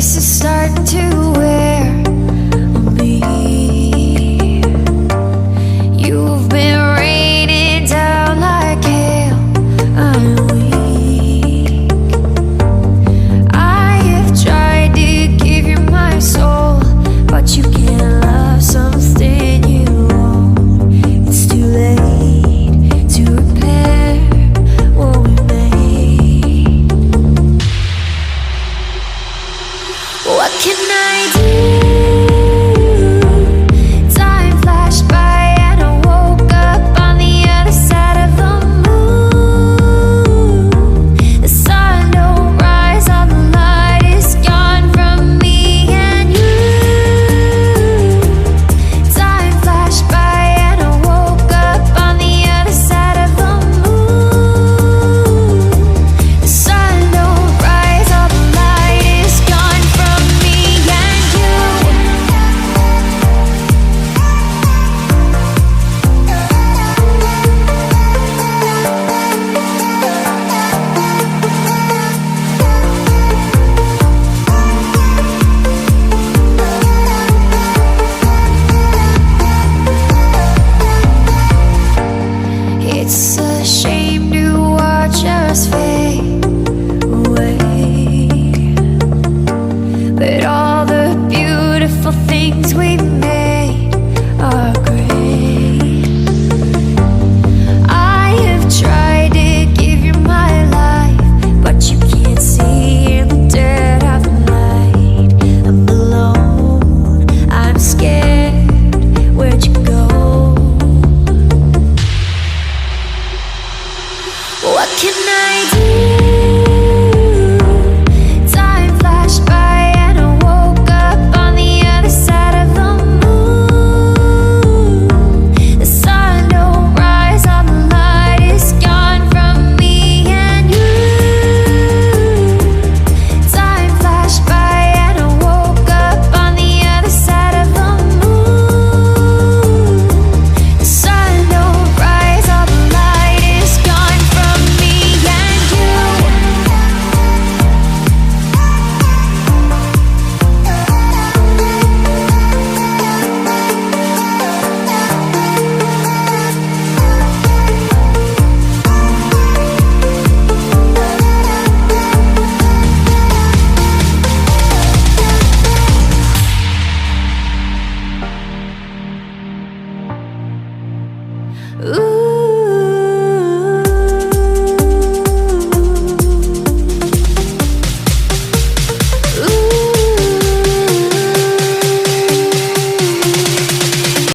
Faces start to wear on me. You've been raining down like hail. I'm weak. I have tried to give you my soul, but you can't love something you own. It's too late to repair what we made. What can I do? Time flashed by and I woke up on the other side of the moon. The sun don't rise, all the light is gone from me and you. Time flashed by and I woke up on the other side of the moon. The sun don't rise, all the light is gone from me and you. It's a shame to watch us fade away, but all the beautiful things we made are great. I have tried to give you my life, but you can't see in the dead of the night. I'm alone, I'm scared, where'd you go? What can I do? Time flashed by and I woke up on the other side of the moon. The sun don't rise, all the light is gone from me and you. Time flashed by and I woke up on the other side of the moon. The sun don't rise, all the light is gone from me and you. Ooh.